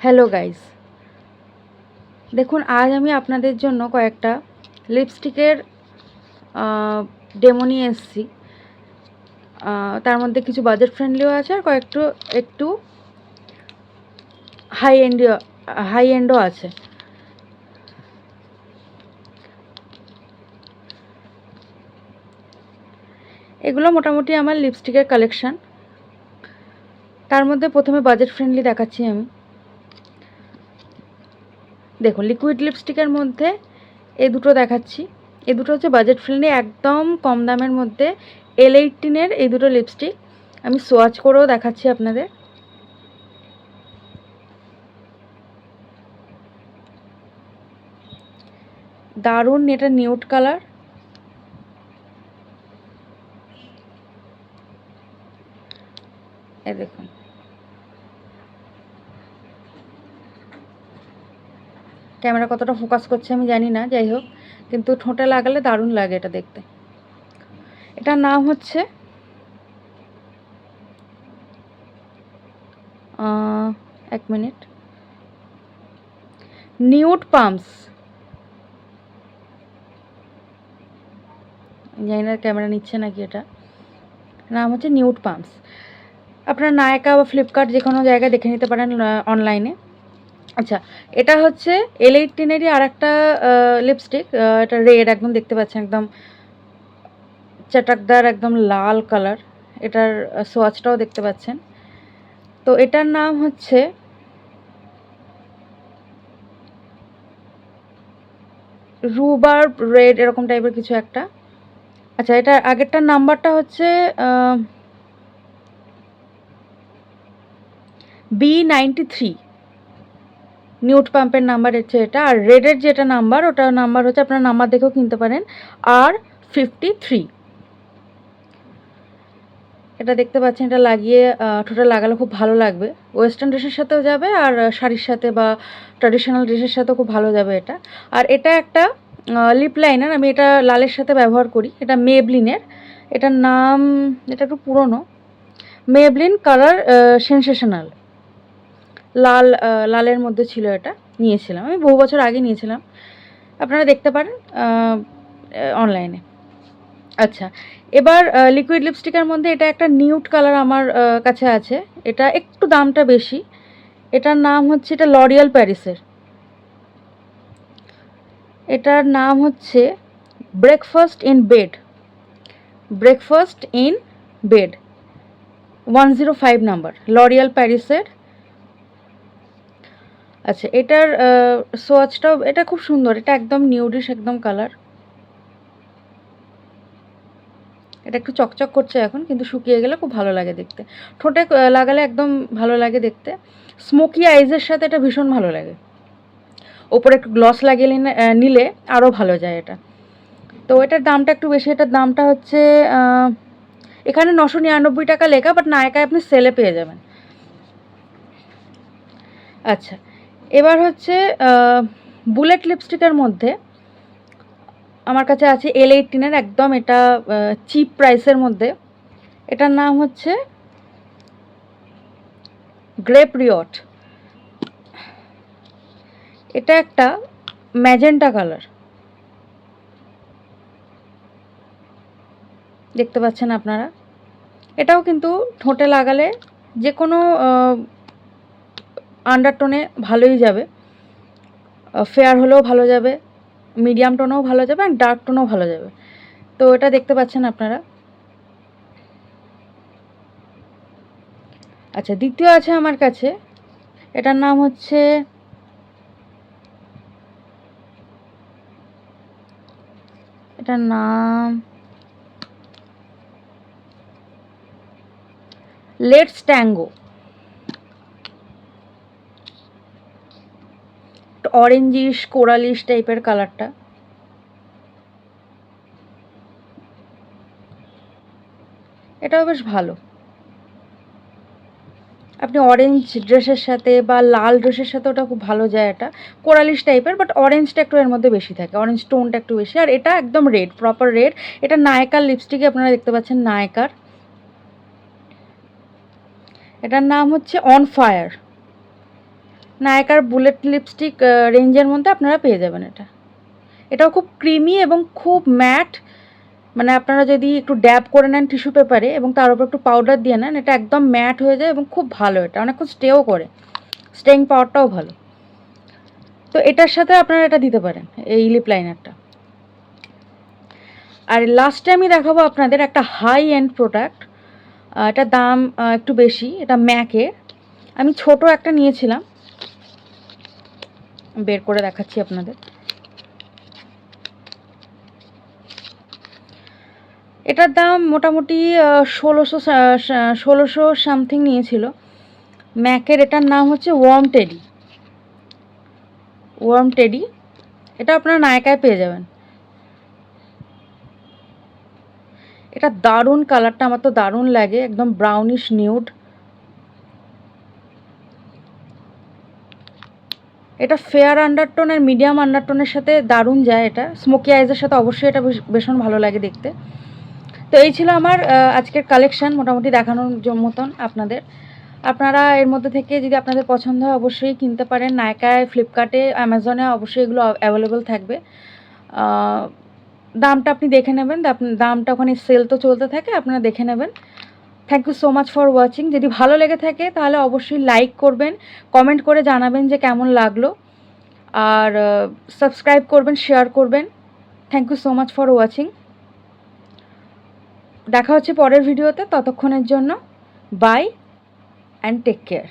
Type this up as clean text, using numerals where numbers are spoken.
Hello guys, দেখুন আজ আমি আপনাদের জন্য কয়েকটা লিপস্টিকের ডেমো নিয়ে এসেছি। তার মধ্যে কিছু বাজেট ফ্রেন্ডলিও আছে আর একটু হাই এন্ডও আছে। এগুলো মোটামুটি আমার লিপস্টিকের কালেকশান। তার মধ্যে প্রথমে বাজেট ফ্রেন্ডলি দেখাচ্ছি আমি। দেখুন, লিকুইড লিপস্টিকের মধ্যে এই দুটো দেখাচ্ছি। এই দুটো হচ্ছে বাজেট ফ্রেন্ডলি, একদম কম দামের মধ্যে L18-এর এই দুটো লিপস্টিক। আমি সোয়াচ করেও দেখাচ্ছি আপনাদের। দারুণ, এটা নিউড কালার। এই দেখুন, ক্যামেরা কতটা ফোকাস করছে আমি জানি না, যাই হোক, কিন্তু ঠোঁটে লাগালে দারুণ লাগে এটা দেখতে। এটার নাম হচ্ছে এক মিনিট, নিউড পাম্পস। জানি না ক্যামেরা নিচ্ছে নাকি। এটা নাম হচ্ছে নিউড পাম্পস। আপনার নায়কা বা ফ্লিপকার্ট যে কোনো জায়গায় দেখে নিতে পারেন অনলাইনে। আচ্ছা, এটা হচ্ছে L18-এরই আর একটা লিপস্টিক। এটা রেড, একদম দেখতে পাচ্ছেন, একদম চটকদার, একদম লাল কালার। এটার সোয়াচটাও দেখতে পাচ্ছেন। তো এটার নাম হচ্ছে রুবার্ব রেড, এরকম টাইপের কিছু একটা। আচ্ছা, এটা আগেরটার নাম্বারটা হচ্ছে B93, নিউড পাম্পের নাম্বার হচ্ছে এটা। আর রেডের যেটা নাম্বার, ওটার নাম্বার হচ্ছে, আপনার নাম্বার দেখেও কিনতে পারেন, R53। এটা দেখতে পাচ্ছেন, এটা লাগিয়ে ঠোঁটে লাগালে খুব ভালো লাগবে। ওয়েস্টার্ন ড্রেসের সাথেও যাবে, আর শাড়ির সাথে বা ট্র্যাডিশনাল ড্রেসের সাথেও খুব ভালো যাবে এটা। আর এটা একটা লিপ লাইনার, আমি এটা লালের সাথে ব্যবহার করি। এটা মেবলিনের। এটার নাম, এটা একটু পুরনো, মেবলিন কালার সেনসেশনাল। লালের মধ্যে ছিল এটা। নিয়েছিলাম আমি বহু বছর আগে নিয়েছিলাম, আপনারা দেখতে পারেন অনলাইনে। আচ্ছা, এবার লিকুইড লিপস্টিকের মধ্যে এটা একটা নিউড কালার আমার কাছে আছে। এটা একটু দামটা বেশি। এটার নাম হচ্ছে, এটা লরিয়াল প্যারিসের। এটার নাম হচ্ছে breakfast in bed. 105 number, L'Oréal প্যারিসের। আচ্ছা, এটার সোয়াচটাও, এটা খুব সুন্দর। এটা একদম নিউডিশ, একদম কালার। এটা একটু চকচক করছে এখন, কিন্তু শুকিয়ে গেলে খুব ভালো লাগে দেখতে। ঠোঁটে লাগালে একদম ভালো লাগে দেখতে। স্মোকি আইজের সাথে এটা ভীষণ ভালো লাগে। ওপরে একটু গ্লস লাগিয়ে নিলে আরও ভালো যায় এটা। তো এটার দামটা একটু বেশি। এটার দামটা হচ্ছে এখানে 999 টাকা লেখা, বাট নায়কায় আপনি সেলে পেয়ে যাবেন। আচ্ছা, এবার হচ্ছে বুলেট লিপস্টিকের মধ্যে আমার কাছে আছে L18-এর, একদম এটা চিপ প্রাইসের মধ্যে। এটার নাম হচ্ছে গ্রেপ রিয়ট। এটা একটা ম্যাজেন্টা কালার, দেখতে পাচ্ছেন আপনারা। এটাও কিন্তু ঠোঁটে লাগালে যে কোনো আন্ডারটোনে ভালোই যাবে। ফেয়ার হলেও ভালো যাবে, মিডিয়াম টোনেও ভালো যাবে, আর ডার্ক টোনেও ভালো যাবে। তো এটা দেখতে পাচ্ছেন আপনারা। আচ্ছা, দ্বিতীয় আছে আমার কাছে, এটার নাম হচ্ছে লেটস ট্যাঙ্গো। অরেঞ্জিশ কোরালিশ টাইপের কালারটা। এটাও বেশ ভালো। আপনি অরেঞ্জ ড্রেসের সাথে বা লাল ড্রেসের সাথে ওটা খুব ভালো যায়। এটা কোরালিশ টাইপের, বাট অরেঞ্জটা একটু এর মধ্যে বেশি থাকে, অরেঞ্জ টোনটা একটু বেশি। আর এটা একদম রেড, প্রপার রেড। এটা নায়কার লিপস্টিকে, আপনারা দেখতে পাচ্ছেন নায়কার। এটার নাম হচ্ছে অন ফায়ার। নায়কার বুলেট লিপস্টিক রেঞ্জের মধ্যে আপনারা পেয়ে যাবেন এটা। এটাও খুব ক্রিমি এবং খুব ম্যাট, মানে আপনারা যদি একটু ড্যাব করে নেন টিস্যু পেপারে এবং তার উপর একটু পাউডার দিয়ে নেন, এটা একদম ম্যাট হয়ে যায় এবং খুব ভালো, এটা অনেকক্ষণ স্টেও করে, স্টেইং পাওয়ারটাও ভালো। তো এটার সাথে আপনারা এটা দিতে পারেন, এই লিপ লাইনারটা। আর লাস্টে আমি দেখাবো আপনাদের একটা হাই এন্ড প্রোডাক্ট, এটার দাম একটু বেশি, এটা ম্যাকের। আমি ছোট একটা নিয়েছিলাম, বের করে দেখাচ্ছি আপনাদের। এটার দাম মোটামুটি 1600 সামথিং নিয়েছিল। ম্যাকের এটার নাম হচ্ছে ওয়ার্ম টেডি। এটা আপনারা নায়কায় পেয়ে যাবেন। এটা দারুণ, কালারটা আমার তো দারুণ লাগে, একদম ব্রাউনিশ নিউড। এটা ফেয়ার আন্ডারটোন আর মিডিয়াম আন্ডারটোনের সাথে দারুণ যায়, এটা স্মোকি আইজের সাথে অবশ্যই এটা ভীষণ ভালো লাগে দেখতে। তো এই ছিল আমার আজকের কালেকশান, মোটামুটি দেখানোর মতন আপনাদের। আপনারা এর মধ্যে থেকে যদি আপনাদের পছন্দ হয় অবশ্যই কিনতে পারেন। নায়কায়, ফ্লিপকার্টে, অ্যামাজনে অবশ্যই এগুলো অ্যাভেলেবেল থাকবে। দামটা আপনি দেখে নেবেন, দামটা ওখানে সেল তো চলতে থাকে, আপনারা দেখে নেবেন। Thank you so much for watching. যদি ভালো লেগে থাকে তাহলে অবশ্যই লাইক করবেন, কমেন্ট করে জানাবেন যে কেমন লাগলো, আর সাবস্ক্রাইব করবেন, শেয়ার করবেন। Thank you so much for watching. দেখা হচ্ছে পরের ভিডিওতে, ততক্ষণের জন্য বাই অ্যান্ড টেক কেয়ার।